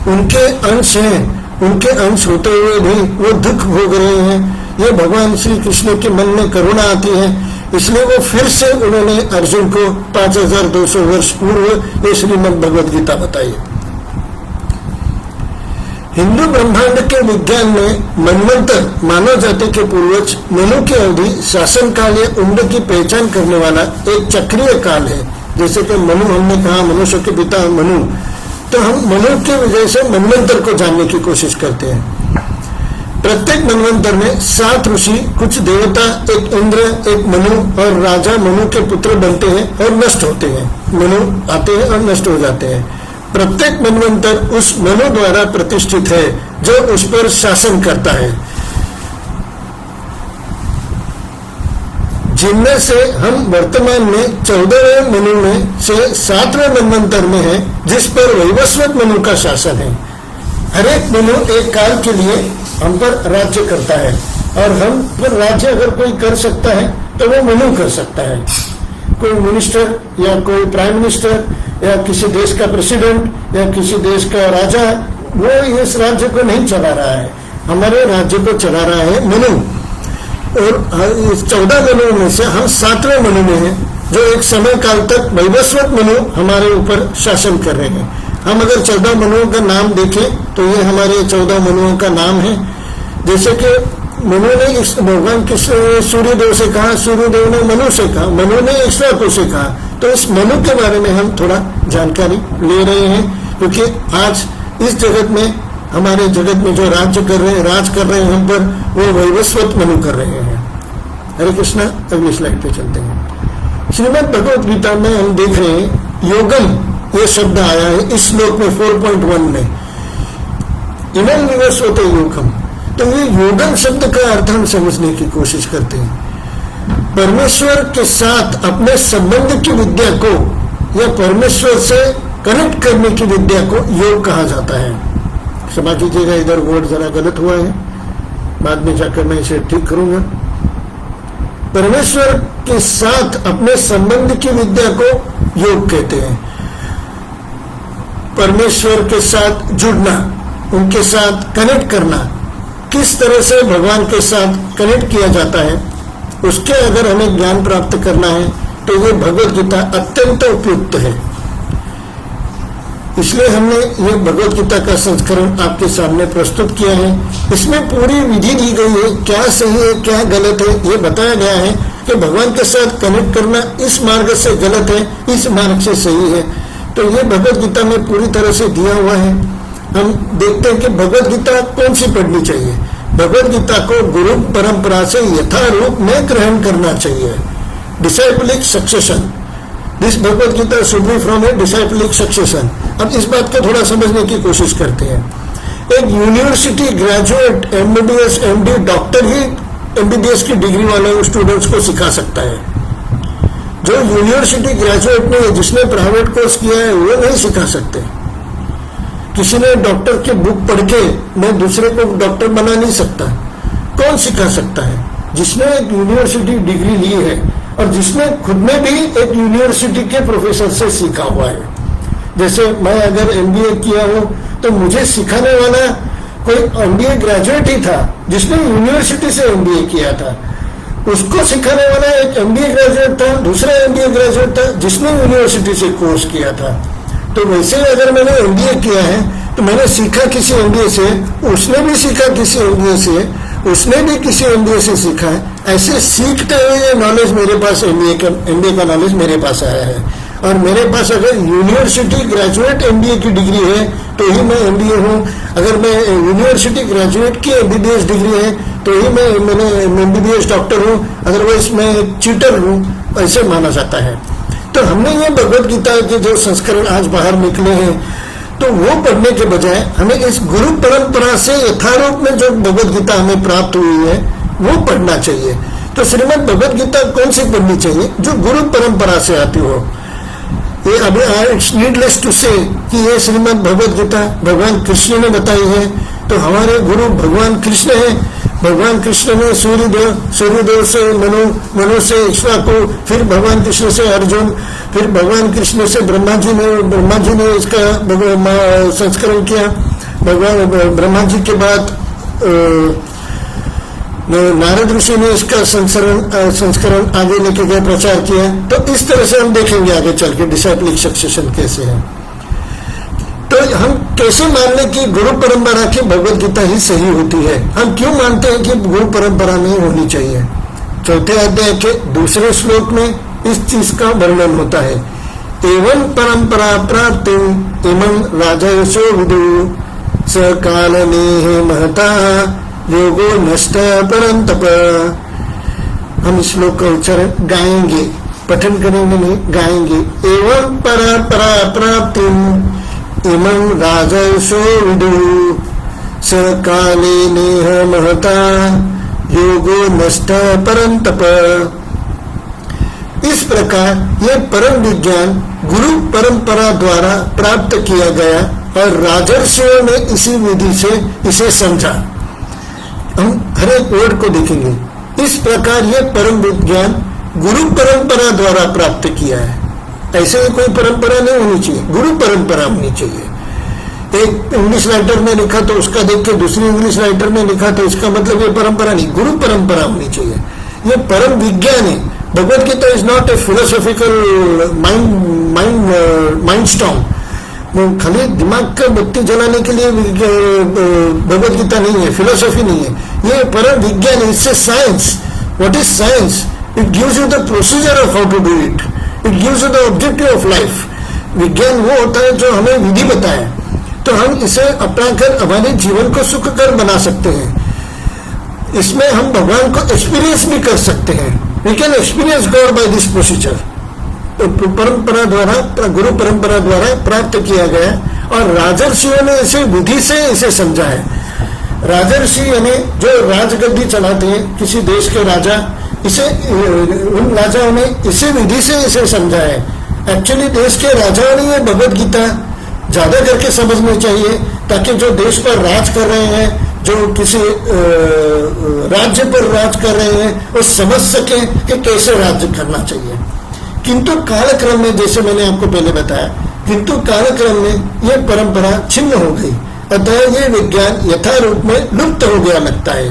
उनके अंश हैं, उनके अंश होते हुए भी वो दुख भोग रहे हैं। ये भगवान श्री कृष्ण के मन में करुणा आती है, इसलिए वो फिर से उन्होंने अर्जुन को 5,200 वर्ष पूर्व ये श्रीमद् भगवद गीता बताई। हिंदू ब्रह्मांड के विज्ञान में मनवंतर मानव जाति के पूर्वज मनु की अवधि शासन काल या उम्र की पहचान करने वाला एक चक्रीय काल है। जैसे कि मनु हमने कहा, मनुष्य के पिता मनु, तो हम मनु के वजह से मनवंतर को जानने की कोशिश करते हैं। प्रत्येक मनवंतर में 7 ऋषि, कुछ देवता, एक इंद्र, एक मनु और राजा मनु के पुत्र बनते हैं और नष्ट होते हैं। मनु आते हैं और नष्ट हो जाते हैं। प्रत्येक मनवंतर उस मनु द्वारा प्रतिष्ठित है जो उस पर शासन करता है, जिनमें से हम वर्तमान में 14वें मनु में से 7वें मनवंतर में है, जिस पर वैवस्वत मनु का शासन है। हर एक मनु एक काल के लिए हम पर राज्य करता है, और हम पर राज्य अगर कोई कर सकता है तो वो मनु कर सकता है। कोई मिनिस्टर या कोई प्राइम मिनिस्टर या किसी देश का प्रेसिडेंट या किसी देश का राजा, वो इस राज्य को नहीं चला रहा है, हमारे राज्य को चला रहा है मनु। और इस 14 मनु में से हम 7वें मनु में हैं, जो एक समय काल तक वैवस्वत मनु हमारे ऊपर शासन कर रहे हैं। हम अगर 14 मनुओं का नाम देखें तो ये हमारे 14 मनुओं का नाम है। जैसे कि मनु ने भगवान के सूर्यदेव से कहा, सूर्यदेव ने मनु से कहा, मनु ने इक्ष्वाकु से कहा। तो इस मनु के बारे में हम थोड़ा जानकारी ले रहे हैं, क्योंकि आज इस जगत में, हमारे जगत में जो राज्य कर रहे हैं, राज कर रहे हैं हम पर, वो वैवस्वत मनु कर रहे हैं। हरे कृष्णा। अगली स्लाइड पे चलते हैं। श्रीमद् भगवद गीता में हम देख रहे हैं योगम ये शब्द आया है इस श्लोक में 4.1 में, इमं विवस्वत योगम। तो ये योगम शब्द का अर्थ हम समझने की कोशिश करते हैं। परमेश्वर के साथ अपने संबंध की विद्या को या परमेश्वर से कनेक्ट करने की विद्या को योग कहा जाता है। क्षमा कीजिएगा, इधर वर्ड जरा गलत हुआ है, बाद में जाकर मैं इसे ठीक करूंगा। परमेश्वर के साथ अपने संबंध की विद्या को योग कहते हैं। परमेश्वर के साथ जुड़ना, उनके साथ कनेक्ट करना, किस तरह से भगवान के साथ कनेक्ट किया जाता है, उसके अगर हमें ज्ञान प्राप्त करना है तो ये भगवद गीता अत्यंत उपयुक्त है। इसलिए हमने ये भगवद गीता का संस्करण आपके सामने प्रस्तुत किया है। इसमें पूरी विधि दी गई है, क्या सही है क्या गलत है ये बताया गया है कि भगवान के साथ कनेक्ट करना इस मार्ग से गलत है, इस मार्ग से सही है। तो ये भगवद गीता में पूरी तरह से दिया हुआ है। हम देखते हैं कि भगवद गीता कौन सी पढ़नी चाहिए। भगवद गीता को गुरु परंपरा से यथारूप में ग्रहण करना चाहिए। Disciplic succession, this Bhagavad Gita should be from a disciplic succession. अब इस बात को थोड़ा समझने की कोशिश करते हैं। एक university graduate MBBS MD doctor ही एमबीबीएस की डिग्री वाले स्टूडेंट्स को सिखा सकता है। जो यूनिवर्सिटी ग्रेजुएट नहीं है, जिसने प्राइवेट कोर्स किया है, वो नहीं सिखा सकते। किसी ने डॉक्टर की बुक पढ़ के मैं दूसरे को डॉक्टर बना नहीं सकता। कौन सिखा सकता है? जिसने एक यूनिवर्सिटी डिग्री ली है और जिसने खुद में भी एक यूनिवर्सिटी के प्रोफेसर से सीखा हुआ है। जैसे मैं अगर एमबीए किया हूं तो मुझे सिखाने वाला कोई एमबीए ग्रेजुएट ही था जिसने यूनिवर्सिटी से एमबीए किया था, उसको सिखाने वाला एक एमबीए ग्रेजुएट था, दूसरा एमबीए ग्रेजुएट था जिसने यूनिवर्सिटी से कोर्स किया था। तो वैसे ही अगर मैंने एमबीए किया है तो मैंने सीखा किसी एमबीए से, उसने भी सीखा किसी एमबीए से, उसने भी किसी एमबीए से सीखा है। ऐसे सीखते हुए ये नॉलेज मेरे पास एमबीए का नॉलेज मेरे पास आया है। और मेरे पास अगर यूनिवर्सिटी ग्रेजुएट एमबीए की डिग्री है तो ही मैं एमबीए हूँ, अगर मैं यूनिवर्सिटी ग्रेजुएट की एमबीबीएस डिग्री है तो ही मैंने एमबीबीएस डॉक्टर हूँ, अदरवाइज मैं चीटर हूँ, ऐसे माना जाता है। तो हमने ये भगवद गीता के जो संस्करण आज बाहर निकले हैं तो वो पढ़ने के बजाय हमें इस गुरु परंपरा से यथारूप में जो भगवद गीता हमें प्राप्त हुई है वो पढ़ना चाहिए। तो श्रीमद् भगवद गीता कौन सी पढ़नी चाहिए? जो गुरु परंपरा से आती हो। ये अभी इट्स नीडलेस टू से कि ये श्रीमद् भगवद गीता भगवान कृष्ण ने बताई है, तो हमारे गुरु भगवान कृष्ण है। भगवान कृष्ण ने सूर्यदेव से मनु से इक्ष्वाकु, फिर भगवान कृष्ण से अर्जुन, फिर भगवान कृष्ण से ब्रह्मा जी ने इसका संस्करण किया। भगवान ब्रह्मा जी के बाद नारद ऋषि ने इसका संस्करण आगे लेके गए, प्रचार किया। तो इस तरह से हम देखेंगे आगे चल के डिसाइपलिक सक्सेशन कैसे है। तो हम कैसे मान लें कि गुरु परंपरा की भगवद गीता ही सही होती है? हम क्यों मानते हैं कि गुरु परंपरा नहीं होनी चाहिए? चौथे अध्याय के दूसरे श्लोक में इस चीज का वर्णन होता है। एवं परंपरा प्राप्ति इमं राजर्षो विदु स कालनेह महता योगो नष्ट परंतप। हम इस श्लोक का उच्चारण गाएंगे, पठन करेंगे नहीं, गाएंगे। एवं परंपरा प्राप्ति इमं राजर्षो विदु स कालेनेह महता योगो नष्ट परंतप। इस प्रकार ये परम विज्ञान गुरु परंपरा द्वारा प्राप्त किया गया और राजर्षियों ने इसी विधि से इसे समझा। हम हर एक वर्ड को देखेंगे। इस प्रकार ये परम विज्ञान गुरु परंपरा द्वारा प्राप्त किया है। ऐसे ही कोई परंपरा नहीं होनी चाहिए, गुरु परंपरा होनी चाहिए। एक इंग्लिश राइटर ने लिखा तो उसका देख के दूसरी इंग्लिश राइटर ने लिखा तो इसका मतलब ये परंपरा नहीं, गुरु परंपरा होनी चाहिए। ये परम विज्ञान है। Bhagavad Gita is not a philosophical mind storm. खाली दिमाग का बत्ती जलाने के लिए भगवद गीता नहीं है, फिलोसॉफी नहीं है। ये परम विज्ञान है, इससे science. What is science? It gives you the procedure of how to do it, it gives you the objective of life. विज्ञान वो होता है जो हमें विधि बताए, तो हम इसे अपनाकर हमारे जीवन को सुखकर बना सकते हैं। इसमें हम भगवान को एक्सपीरियंस भी कर सकते हैं। We can experience God by this procedure. परंपरा द्वारा, गुरु परंपरा द्वारा प्राप्त किया गया और राजर्षियों ने इसे विधि से इसे समझा है। राजर्षि यानी जो राजगद्दी चलाते हैं, किसी देश के राजा, इसे उन राजाओं ने इसी विधि से इसे समझा है। एक्चुअली देश के राजाओं ने ये भगवद गीता ज्यादा करके समझनी चाहिए, ताकि जो देश पर राज कर रहे हैं, जो किसी राज्य पर राज कर रहे हैं, वो समझ सके कि कैसे राज्य करना चाहिए। किंतु कालक्रम में, जैसे मैंने आपको पहले बताया, किंतु कालक्रम में यह परंपरा छिन्न हो गई। अतः ये विज्ञान यथारूप में लुप्त हो गया लगता है।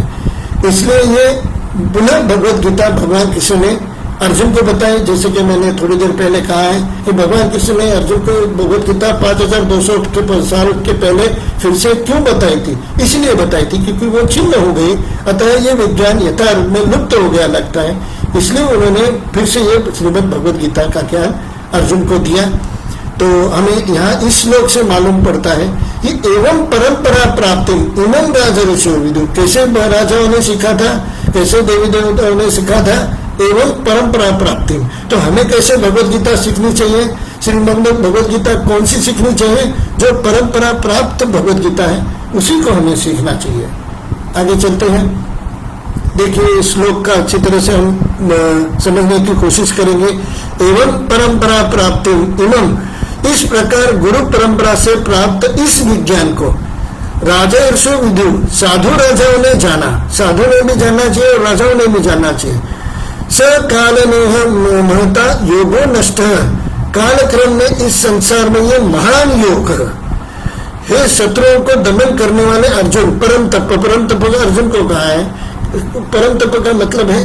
इसलिए ये पुनः भगवद गीता भगवान कृष्ण ने अर्जुन को बताई। जैसे कि मैंने थोड़ी देर पहले कहा है कि भगवान कृष्ण ने अर्जुन को भगवद गीता 5200 साल के पहले फिर से क्यों बताई थी? इसलिए बताई थी क्योंकि वो छिन्न हो गई। अतः ये विज्ञान यथारूप में लुप्त हो गया लगता है। इसलिए उन्होंने फिर से ये श्रीमद् भगवद गीता का ज्ञान अर्जुन को दिया। तो हमें यहाँ इस श्लोक से मालूम पड़ता है कि एवं परंपरा प्राप्ति इमं राजर्षियो विदु। कैसे राजाओं ने सीखा था, कैसे देवी देवताओं ने सीखा था, एवं परंपरा प्राप्ति। तो हमें कैसे भगवद गीता सीखनी चाहिए? श्रीमद् भगवद गीता कौन सी सीखनी चाहिए? जो परंपरा प्राप्त भगवद गीता है उसी को हमें सीखना चाहिए। आगे चलते हैं। देखिए इस श्लोक का अच्छी तरह से हम समझने की कोशिश करेंगे। एवं परंपरा प्राप्ति इमं, इस प्रकार गुरु परंपरा से प्राप्त इस विज्ञान को राजर्षियो विदु, साधु राजाओं ने जाना। साधु ने भी जानना चाहिए और राजाओं ने भी जानना चाहिए। स काल महता योगो नष्ट, कालक्रम में इस संसार में ये महान योग हे शत्रुओं को दमन करने वाले अर्जुन, परम तप का अर्जुन को कहा है। परम तप का मतलब है,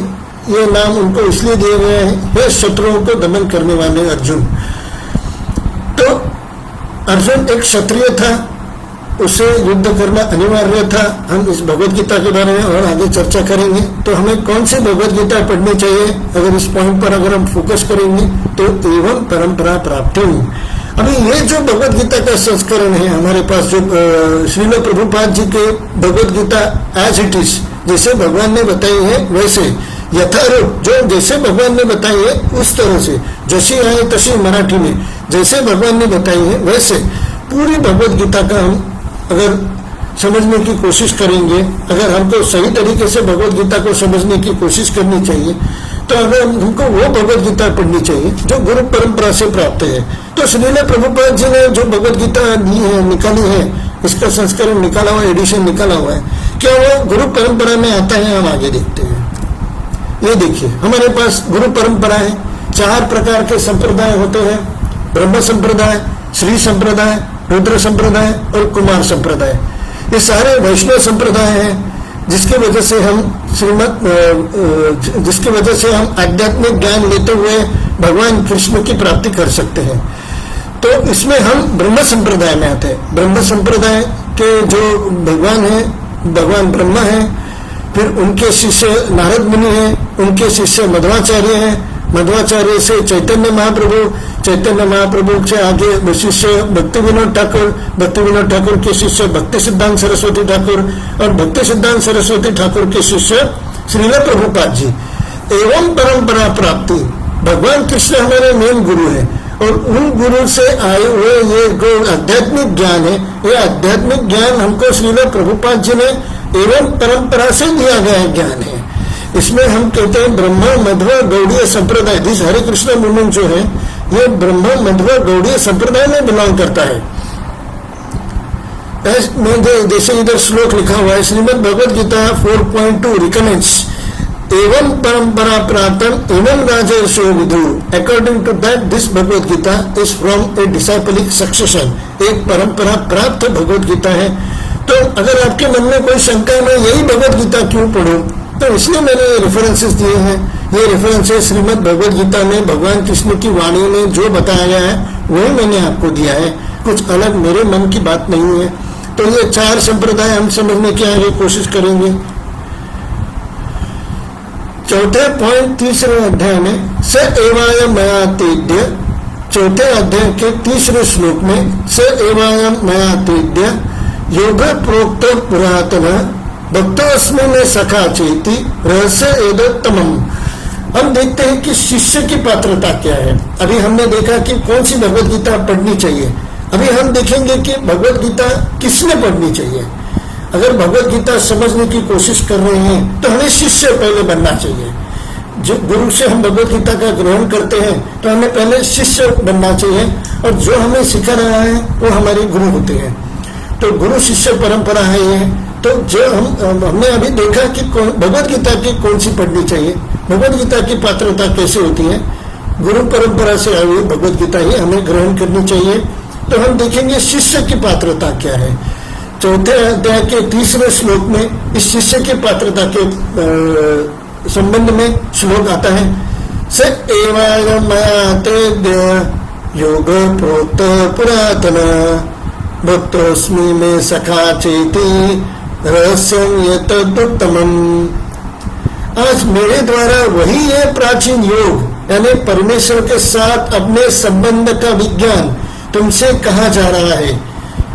ये नाम उनको इसलिए दिए गए हैं, हे शत्रुओं को दमन करने वाले अर्जुन। तो अर्जुन एक क्षत्रिय था, उसे युद्ध करना अनिवार्य था। हम इस भगवत गीता के बारे में और आगे चर्चा करेंगे। तो हमें कौन सी भगवत गीता पढ़नी चाहिए, अगर इस पॉइंट पर अगर हम फोकस करेंगे तो एवं परंपरा प्राप्ति। अभी ये जो भगवत गीता का संस्करण है हमारे पास, जो श्रील प्रभुपाद जी के Bhagavad Gita as it is, जैसे भगवान ने बताई है वैसे यथारूप, जो जैसे भगवान ने बताई है उस तरह से, जैसी आए तैसी मराठी में जैसे भगवान ने बताई है वैसे पूरी भगवत गीता का हम अगर समझने की कोशिश करेंगे, अगर हमको सही तरीके से भगवत गीता को समझने की कोशिश करनी चाहिए, तो अगर हमको वो भगवत गीता पढ़नी चाहिए जो गुरु परंपरा से प्राप्त है। तो श्रील प्रभुपाद जी ने जो भगवत गीता निकाली है, इसका संस्करण निकाला हुआ, एडिशन निकाला हुआ है, क्या वो गुरु परंपरा में आता है? हम आगे देखते हैं। ये देखिए, हमारे पास गुरु परंपरा है, 4 प्रकार के संप्रदाय होते हैं, ब्रह्म संप्रदाय, श्री संप्रदाय, रुद्र संप्रदाय और कुमार संप्रदाय। ये सारे वैष्णव संप्रदाय हैं, जिसकी वजह से हम आध्यात्मिक ज्ञान लेते हुए भगवान कृष्ण की प्राप्ति कर सकते हैं। तो इसमें हम ब्रह्म संप्रदाय में आते हैं। ब्रह्म संप्रदाय के जो भगवान है, भगवान ब्रह्मा है, फिर उनके शिष्य नारद मुनि हैं, उनके शिष्य मध्वाचार्य हैं, मध्वाचार्य से चैतन्य महाप्रभु से आगे शिष्य भक्ति विनोद ठाकुर के शिष्य भक्ति सिद्धांत सरस्वती ठाकुर, और भक्ति सिद्धांत सरस्वती ठाकुर के शिष्य श्रील प्रभुपाद जी। एवं परंपरा प्राप्ति, भगवान कृष्ण हमारे मेन गुरु है, और उन गुरु से आए हुए ये जो आध्यात्मिक ज्ञान है, ये आध्यात्मिक ज्ञान हमको श्रील प्रभुपाद जी ने एवं परंपरा से दिया गया ज्ञान है। इसमें हम कहते हैं ब्रह्म मध्व गौड़ीय संप्रदाय, दिस हरे कृष्ण मूवमेंट जो है ये ब्रह्म मध्व गौड़ीय संप्रदाय में बिलोंग करता है। जैसे इधर श्लोक लिखा हुआ है, श्रीमद् भगवद गीता 4.2 रिकमेंड्स एवं परंपरा प्राप्त एवं राजर्षि विदु। According to that this Bhagavad Gita is from a disciplic succession, एक परंपरा प्राप्त भगवद गीता है। तो अगर आपके मन में कोई शंका में यही भगवद गीता क्यों पढ़ूं, तो इसलिए मैंने ये रेफरेंसेस दिए हैं। ये रेफरेंसेस श्रीमद् भगवद गीता में भगवान कृष्ण की वाणी में जो बताया गया है वही मैंने आपको दिया है, कुछ अलग मेरे मन की बात नहीं है। तो ये 4 संप्रदाय हम समझने की आगे कोशिश करेंगे। चौथे पॉइंट, तीसरे अध्याय में स एवायम मया तेद्य, चौथे अध्याय के 3रे श्लोक में स एवायम मया तेद्य योग प्रोक्त पुरातन भक्तोस्मि में सखा चेती रहस्य एदोत्तमम। हम देखते हैं कि शिष्य की पात्रता क्या है। अभी हमने देखा कि कौन सी भगवत गीता पढ़नी चाहिए, अभी हम देखेंगे कि भगवत गीता किसने पढ़नी चाहिए। अगर भगवत गीता समझने की कोशिश कर रहे हैं तो हमें शिष्य पहले बनना चाहिए। जो गुरु से हम भगवत गीता का ग्रहण करते हैं तो हमें पहले शिष्य बनना चाहिए, और जो हमें सिखा रहा है वो हमारे गुरु होते हैं। तो गुरु शिष्य परंपरा है ये। तो जो हमने अभी देखा कि भगवत गीता की कौन सी पढ़नी चाहिए, भगवत गीता की पात्रता कैसे होती है, गुरु परंपरा से आई हुई भगवत गीता ही हमें ग्रहण करनी चाहिए। तो हम देखेंगे शिष्य की पात्रता क्या है। चौथे अध्याय के 3रे श्लोक में इस शिष्य की पात्रता के संबंध में श्लोक आता है, स एवायम मया तेद्य योग प्रोक्त पुरातन भक्तोस्मि में सखा चेती रहस्यम यतोत्तमम। आज मेरे द्वारा वही है प्राचीन योग, यानी परमेश्वर के साथ अपने संबंध का विज्ञान तुमसे कहा जा रहा है,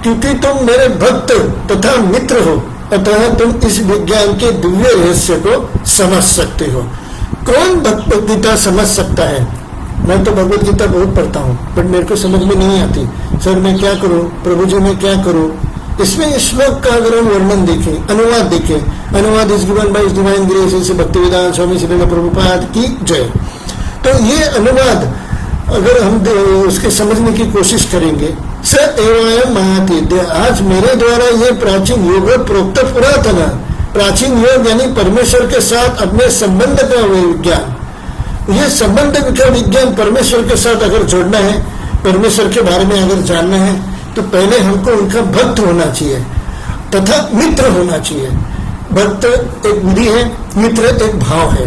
क्योंकि तुम मेरे भक्त तथा मित्र हो, अतः तुम इस विज्ञान के दिव्य रहस्य को समझ सकते हो। कौन भगवत गीता समझ सकता है? मैं तो भगवत गीता बहुत पढ़ता हूँ, बट मेरे को समझ में नहीं आती। सर मैं क्या करूँ, प्रभु जी मैं क्या करूँ? इसमें श्लोक का अगर हम वर्णन देखें, अनुवाद देखें, अनुवाद is given by divine grace ऐसे भक्तिवेदांत स्वामी श्रील प्रभुपाद की जय। तो ये अनुवाद अगर हम उसके समझने की कोशिश करेंगे, स एवायम महातेद्य, आज मेरे द्वारा ये प्राचीन योग प्रोक्त पुरातन, प्राचीन योग यानी परमेश्वर के साथ अपने संबंध का विज्ञान, ये संबंध का विज्ञान परमेश्वर के साथ अगर जोड़ना है, परमेश्वर के बारे में अगर जानना है, तो पहले हमको उनका भक्त होना चाहिए तथा मित्र होना चाहिए। भक्त एक विधि है, मित्र एक भाव है।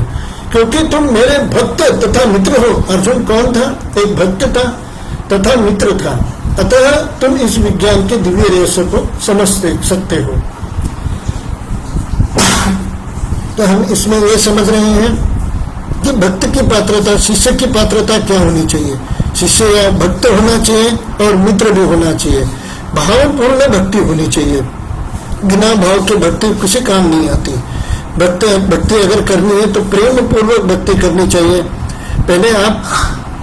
क्योंकि तुम मेरे भक्त तथा मित्र हो। अर्जुन कौन था? एक भक्त था तथा मित्र था। अतः तुम इस विज्ञान के दिव्य रहस्य को समझ सकते हो। तो हम इसमें ये समझ रहे हैं कि भक्त की पात्रता, शिष्य की पात्रता क्या होनी चाहिए। शिष्य या भक्त होना चाहिए और मित्र भी होना चाहिए। भावपूर्ण भक्ति होनी चाहिए। बिना भाव के भक्ति किसी काम नहीं आती। भक्ति अगर करनी है तो प्रेम पूर्वक भक्ति करनी चाहिए। पहले आप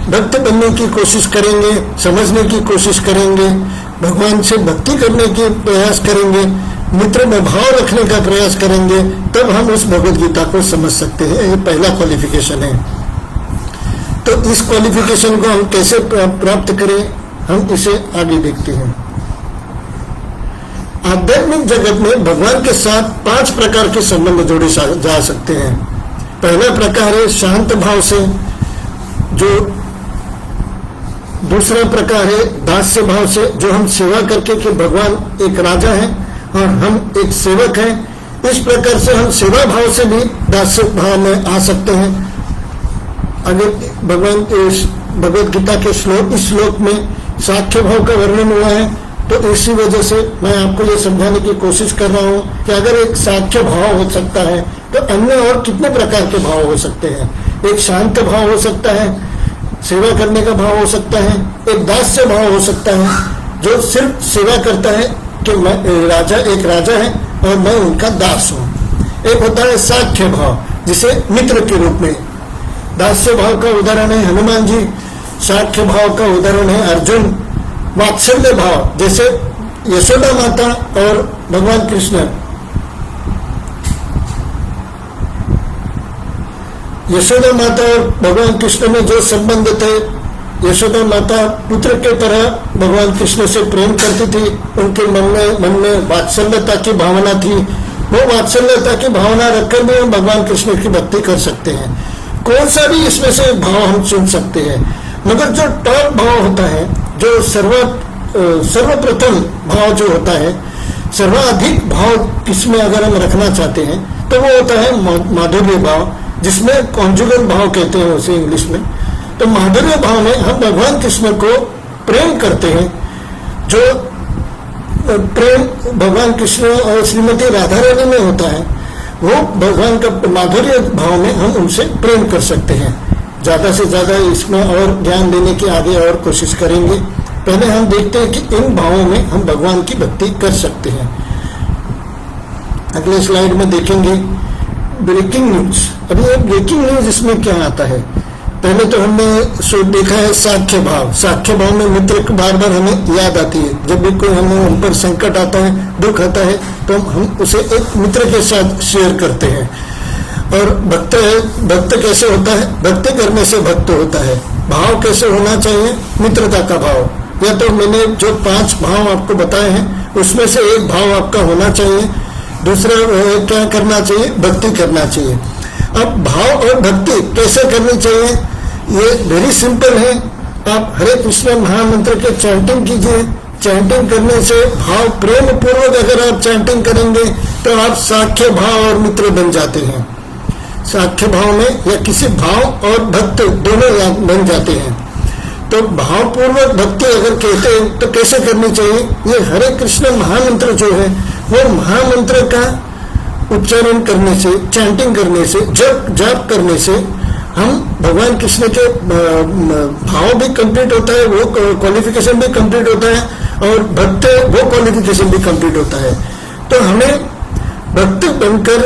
भक्त बनने की कोशिश करेंगे, समझने की कोशिश करेंगे, भगवान से भक्ति करने की प्रयास करेंगे, मित्र में भाव रखने का प्रयास करेंगे, तब हम उस भगवद गीता को समझ सकते हैं। ये पहला क्वालिफिकेशन है। तो इस क्वालिफिकेशन को हम कैसे प्राप्त करें, हम इसे आगे देखते हैं। आध्यात्मिक जगत में भगवान के साथ 5 प्रकार के संबंध जोड़े जा सकते हैं। पहला प्रकार है शांत भाव से, जो दूसरा प्रकार है दास्य भाव से, जो हम सेवा करके कि भगवान एक राजा है और हम एक सेवक हैं। इस प्रकार से हम सेवा भाव से भी दास्य भाव में आ सकते हैं। अगर भगवान भगवद गीता के इस श्लोक में साख्य भाव का वर्णन हुआ है, तो इसी वजह से मैं आपको ये समझाने की कोशिश कर रहा हूँ कि अगर एक साख्य भाव हो सकता है, तो अन्य और कितने प्रकार के भाव हो सकते हैं। एक शांत भाव हो सकता है, सेवा करने का भाव हो सकता है। एक दास्य भाव हो सकता है, जो सिर्फ सेवा करता है कि मैं एक राजा है और मैं उनका दास हूँ। एक होता है साख्य भाव, जिसे मित्र के रूप में। दास्य भाव का उदाहरण है हनुमान जी, साख्य भाव का उदाहरण है अर्जुन। वात्सल्य भाव जैसे यशोदा माता और भगवान कृष्ण। यशोदा माता और भगवान कृष्ण में जो संबंध थे, यशोदा माता पुत्र के तरह भगवान कृष्ण से प्रेम करती थी। उनके मन में वात्सल्यता की भावना थी। वो वात्सल्यता की भावना रखकर भी हम भगवान कृष्ण की भक्ति कर सकते हैं। कौन सा भी इसमें से भाव हम चुन सकते हैं, मगर जो टॉप भाव होता है, जो सर्वप्रथम भाव जो होता है, सर्वाधिक भाव किसमें अगर हम रखना चाहते हैं, तो वो होता है माधुर्य भाव, जिसमें कॉन्जुगल भाव कहते हैं उसे इंग्लिश में। तो माधुर्य भाव में हम भगवान कृष्ण को प्रेम करते हैं। जो प्रेम भगवान कृष्ण और श्रीमती राधा रानी में होता है, वो भगवान का माधुर्य भाव में हम उनसे प्रेम कर सकते हैं। ज्यादा से ज्यादा इसमें और ज्ञान देने की आगे और कोशिश करेंगे। पहले हम देखते हैं कि इन भावों में हम भगवान की भक्ति कर सकते हैं। अगले स्लाइड में देखेंगे ब्रेकिंग न्यूज। अभी ये ब्रेकिंग न्यूज इसमें क्या आता है? पहले तो हमने देखा है साख्य भाव। साख्य भाव में मित्र बार बार हमें याद आती है। जब भी कोई हमें उन पर संकट आता है, दुख आता है, तो हम उसे एक मित्र के साथ शेयर करते हैं। और भक्त कैसे होता है? भक्ति करने से भक्त होता है। भाव कैसे होना चाहिए? मित्रता का भाव। या तो मैंने जो 5 भाव आपको बताए हैं, उसमें से एक भाव आपका होना चाहिए। दूसरा क्या करना चाहिए? भक्ति करना चाहिए। अब भाव और भक्ति कैसे करनी चाहिए? ये वेरी सिंपल है। आप हरे कृष्ण महामंत्र के चैंटिंग कीजिए। चैंटिंग करने से भाव प्रेम पूर्वक अगर आप चैंटिंग करेंगे, तो आप साख्य भाव और मित्र बन जाते हैं। साख्य भाव में या किसी भाव और भक्त दोनों बन जाते हैं। तो भावपूर्वक भक्ति अगर कहते हैं तो कैसे करनी चाहिए? ये हरे कृष्ण महामंत्र जो है, वो महामंत्र का उच्चारण करने से, चैंटिंग करने से, जाप करने से हम भगवान कृष्ण के भाव भी कंप्लीट होता है, वो क्वालिफिकेशन भी कंप्लीट होता है, और भक्त वो क्वालिफिकेशन भी कंप्लीट होता है। तो हमें भक्त बनकर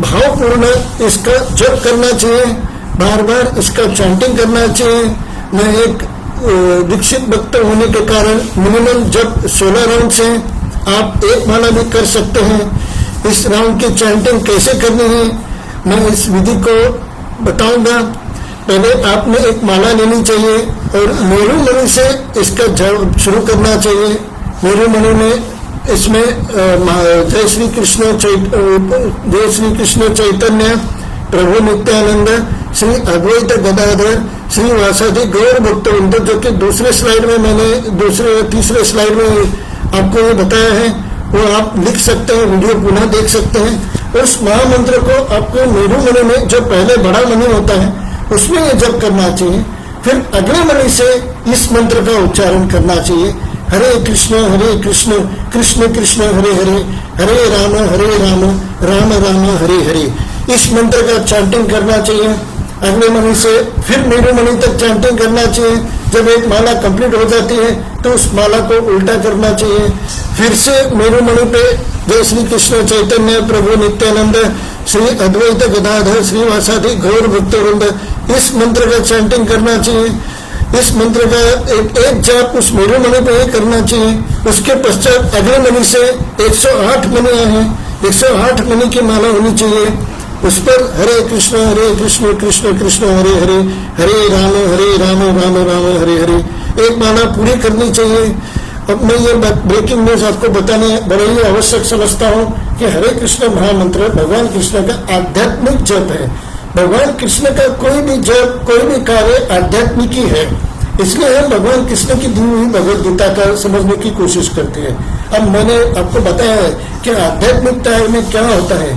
भावपूर्ण इसका जप करना चाहिए, बार बार इसका चैंटिंग करना चाहिए। मैं एक दीक्षित भक्त होने के कारण मिनिमम जब 16 राउंड से आप एक माला भी कर सकते हैं। इस राउंड की चैंटिंग कैसे करनी है मैं इस विधि को बताऊंगा। पहले आपने एक माला लेनी चाहिए और मेरू मणि से इसका जप शुरू करना चाहिए। मेरू मणि में इसमें जय श्री कृष्ण चैतन्य प्रभु नित्यानंद श्री अद्वैत गदाधर श्रीवासादि गौर भक्तवृंद, जो कि दूसरे स्लाइड में मैंने तीसरे स्लाइड में आपको ये बताया है, वो आप लिख सकते हैं, वीडियो पुनः देख सकते हैं। उस महामंत्र को आपको मेरू मणि में, जो पहले बड़ा मणि होता है उसमें ये जप करना चाहिए। फिर अगले मणि से इस मंत्र का उच्चारण करना चाहिए, हरे कृष्ण कृष्ण कृष्ण हरे हरे, हरे राम राम राम हरे हरे। इस मंत्र का चैंटिंग करना चाहिए। अगले मणि से फिर मेरू मणि तक चैंटिंग करना चाहिए। जब एक माला कंप्लीट हो जाती है तो उस माला को उल्टा करना चाहिए। फिर से मेरू मणि पे जय श्री कृष्ण चैतन्य प्रभु नित्यानंद श्री अद्वैत गदाधर श्रीवासादि गौर भक्तवृंद, इस मंत्र का चैंटिंग करना चाहिए। इस मंत्र का एक जाप उस मेरू मणि पे ही करना चाहिए। उसके पश्चात अगले मणि से 108 मणियां हैं, 108 मणि की माला होनी चाहिए। उस पर हरे कृष्ण कृष्ण कृष्ण हरे हरे, हरे राम राम राम हरे हरे, एक माला पूरी करनी चाहिए। अब मैं ये ब्रेकिंग न्यूज आपको बताने बड़े ही आवश्यक समझता हूँ कि हरे कृष्ण महामंत्र भगवान कृष्ण का आध्यात्मिक जप है। भगवान कृष्ण का कोई भी जप, कोई भी कार्य आध्यात्मिक ही है, इसलिए हम भगवान कृष्ण की दी हुई भगवद गीता का समझने की कोशिश करते हैं। अब मैंने आपको बताया है कि आध्यात्मिकता में क्या होता है,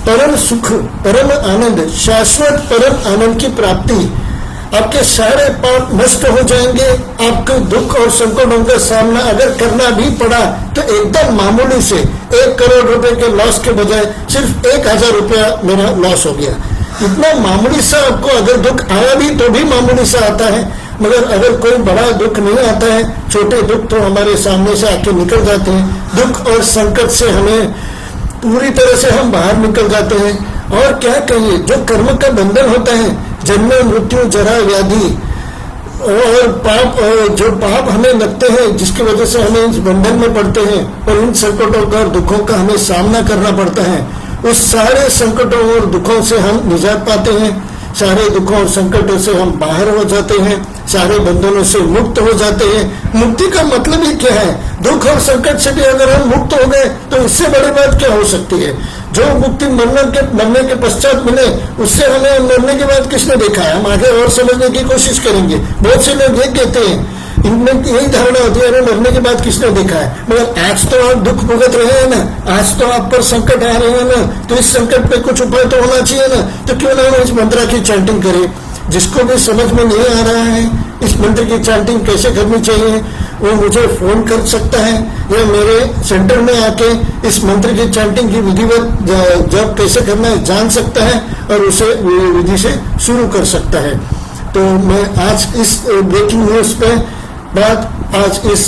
परम सुख, परम आनंद, शाश्वत परम आनंद की प्राप्ति। आपके सारे पाप नष्ट हो जाएंगे। आपके दुख और संकटों का सामना अगर करना भी पड़ा तो एकदम मामूली से 1 करोड़ रुपए के लॉस के बजाय सिर्फ 1000 रुपया मेरा लॉस हो गया। इतना मामूली सा आपको अगर दुख आया भी तो भी मामूली सा आता है, मगर अगर कोई बड़ा दुख नहीं आता है, छोटे दुख तो हमारे सामने से आके निकल जाते हैं। दुख और संकट से हमें पूरी तरह से हम बाहर निकल जाते हैं। और क्या कहिए, जो कर्म का बंधन होता है, जन्म मृत्यु जरा व्याधि और पाप, जो पाप हमें लगते हैं जिसकी वजह से हमें इस बंधन में पड़ते हैं और इन संकटों का और दुखों का हमें सामना करना पड़ता है, उस सारे संकटों और दुखों से हम निजात पाते हैं। सारे दुखों और संकटों से हम बाहर हो जाते हैं, सारे बंधनों से मुक्त हो जाते हैं। मुक्ति का मतलब ही क्या है? दुख और संकट से भी अगर हम मुक्त हो गए तो इससे बड़ी बात क्या हो सकती है? जो मुक्ति मरने के पश्चात मिले, उससे हमें मरने के बाद किसने देखा है? हम आगे और समझने की कोशिश करेंगे। बहुत से लोग ये कहते हैं, इनमें यही धारणा होती है, मरने के बाद किसने देखा है? मगर आज तो आप दुख भुगत रहे हैं ना, आज तो आप पर संकट आ रहे हैं ना, तो इस संकट पे कुछ उपाय तो होना चाहिए ना। तो क्यों ना हम इस मंत्र की चैंटिंग करें? जिसको भी समझ में नहीं आ रहा है इस मंत्र की चैंटिंग कैसे करनी चाहिए, वो मुझे फोन कर सकता है या मेरे सेंटर में आके इस मंत्र की चैंटिंग की विधिवत जब कैसे करना है जान सकता है और उसे विधि से शुरू कर सकता है। तो मैं आज इस ब्रेकिंग न्यूज पे बात आज इस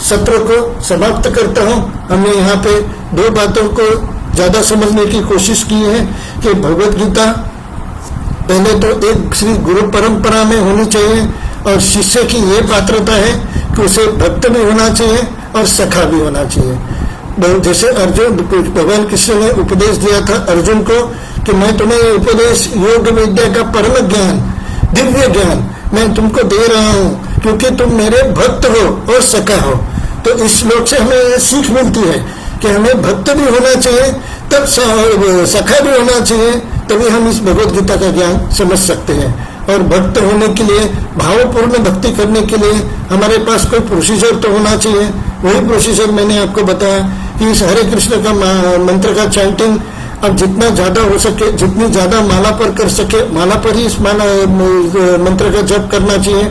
सत्र को समाप्त करता हूँ। हमने यहाँ पे 2 बातों को ज्यादा समझने की कोशिश की है कि भगवत गीता पहले तो एक श्री गुरु परंपरा में होनी चाहिए और शिष्य की ये पात्रता है कि उसे भक्त भी होना चाहिए और सखा भी होना चाहिए। जैसे अर्जुन, भगवान कृष्ण ने उपदेश दिया था अर्जुन को कि मैं तुम्हें उपदेश योग विद्या का परम ज्ञान, दिव्य ज्ञान मैं तुमको दे रहा हूँ क्योंकि तुम मेरे भक्त हो और सखा हो। तो इस श्लोक से हमें ये सीख मिलती है कि हमें भक्त भी होना चाहिए, तब सखा भी होना चाहिए, तभी हम इस भगवत गीता का ज्ञान समझ सकते हैं। और भक्त होने के लिए, भावपूर्ण भक्ति करने के लिए हमारे पास कोई प्रोसीजर तो होना चाहिए। वही प्रोसीजर मैंने आपको बताया कि इस हरे कृष्ण का मंत्र का चैंटिंग अब जितना ज्यादा हो सके, जितनी ज्यादा माला पर कर सके, माला पर ही इस मंत्र का जप करना चाहिए।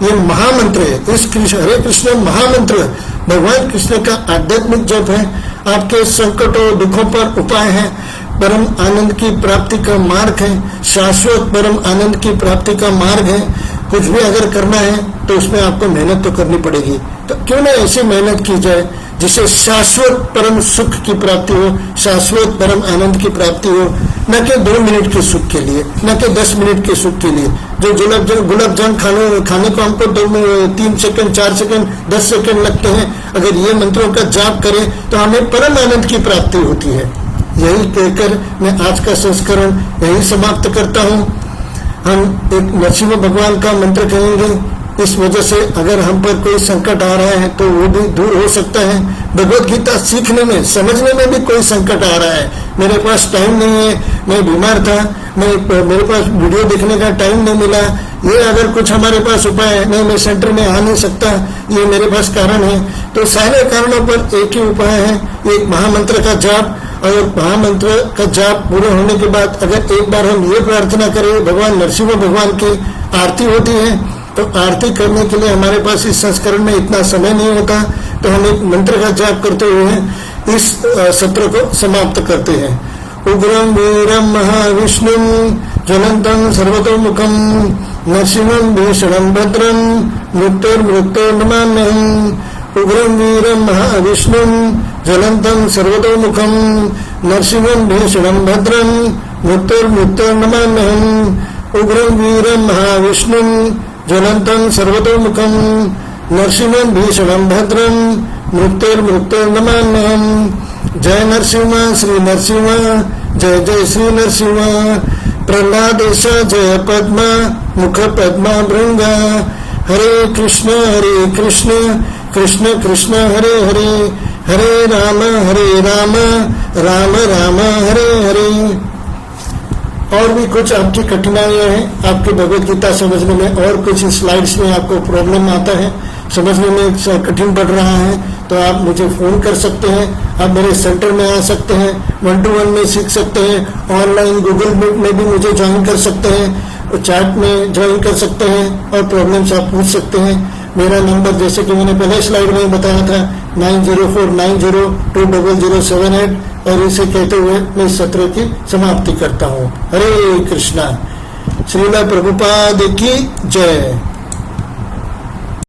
ये महामंत्र है, इस हरे कृष्ण महामंत्र भगवान कृष्ण का आध्यात्मिक जप है। आपके संकटों दुखों पर उपाय है, परम आनंद की प्राप्ति का मार्ग है, शाश्वत परम आनंद की प्राप्ति का मार्ग है। कुछ भी अगर करना है तो उसमें आपको मेहनत तो करनी पड़ेगी। तो क्यों ना ऐसी मेहनत की जाए जिससे शाश्वत परम सुख की प्राप्ति हो, शाश्वत परम आनंद की प्राप्ति हो, न कि 2 मिनट के सुख के लिए, न कि 10 मिनट के सुख के लिए। जो गुलाब जामुन खाने को हमको 3 सेकंड, 4 सेकंड, 10 सेकंड लगते हैं, अगर ये मंत्रों का जाप करें तो हमें परम आनंद की प्राप्ति होती है। यही कहकर मैं आज का संस्करण यही समाप्त करता हूँ। हम एक नरसिंह भगवान का मंत्र कहेंगे, इस वजह से अगर हम पर कोई संकट आ रहा है तो वो भी दूर हो सकता है। भगवत गीता सीखने में, समझने में भी कोई संकट आ रहा है, मेरे पास टाइम नहीं है, मैं बीमार था, मेरे पास वीडियो देखने का टाइम नहीं मिला, ये अगर कुछ हमारे पास उपाय है, नहीं मैं सेंटर में आ नहीं सकता, ये मेरे पास कारण है, तो सारे कारणों पर एक ही उपाय है, एक महामंत्र का जाप। और महामंत्र का जाप पूरे होने के बाद अगर एक बार हम ये प्रार्थना करें, भगवान नरसिंह भगवान की आरती होती है, तो आरती करने के लिए हमारे पास इस संस्करण में इतना समय नहीं होता, तो हम एक मंत्र का जाप करते हुए इस सत्र को समाप्त करते हैं। उग्रम वीरम महाविष्णुम ज्वलंतं सर्वतोमुखम नरसिंहं भीषणं भद्रं मृत्युर्मृत्युर्नमाम्यहम्। उग्रं वीरं महाविष्णुं ज्वलंतं सर्वतोमुखं नरसिंहं भीषणं भद्रं मृत्युर्मृत्युर्नमाम्यहम्। उग्रं वीरं महाविष्णुं ज्वलंतं सर्वतोमुखं नरसिंहं भीषणं भद्रं मृत्युर्मृत्युर्नमाम्यहम्। जय नरसिंह, श्री नरसिंह, जय जय श्री नरसिंह। प्रह्लादेश जय पद्मा, मुख पद्मा भृंगा। हरे कृष्ण कृष्ण कृष्ण हरे हरे, हरे राम राम राम हरे हरे। और भी कुछ आपकी कठिनाइयां हैं, आपकी भगवत गीता समझने में, और कुछ स्लाइड्स में आपको प्रॉब्लम आता है, समझने में कठिन पड़ रहा है, तो आप मुझे फोन कर सकते हैं, आप मेरे सेंटर में आ सकते हैं, 1-to-1 में सीख सकते हैं, ऑनलाइन गूगल मीट में भी मुझे ज्वाइन कर सकते हैं, चैट में ज्वाइन कर सकते हैं और प्रॉब्लम्स आप पूछ सकते हैं। मेरा नंबर जैसे कि मैंने पहले स्लाइड में बताया था 9049020078, और इसे कहते हुए मैं इस सत्र की समाप्ति करता हूँ। हरे कृष्णा। श्रील प्रभुपाद की जय।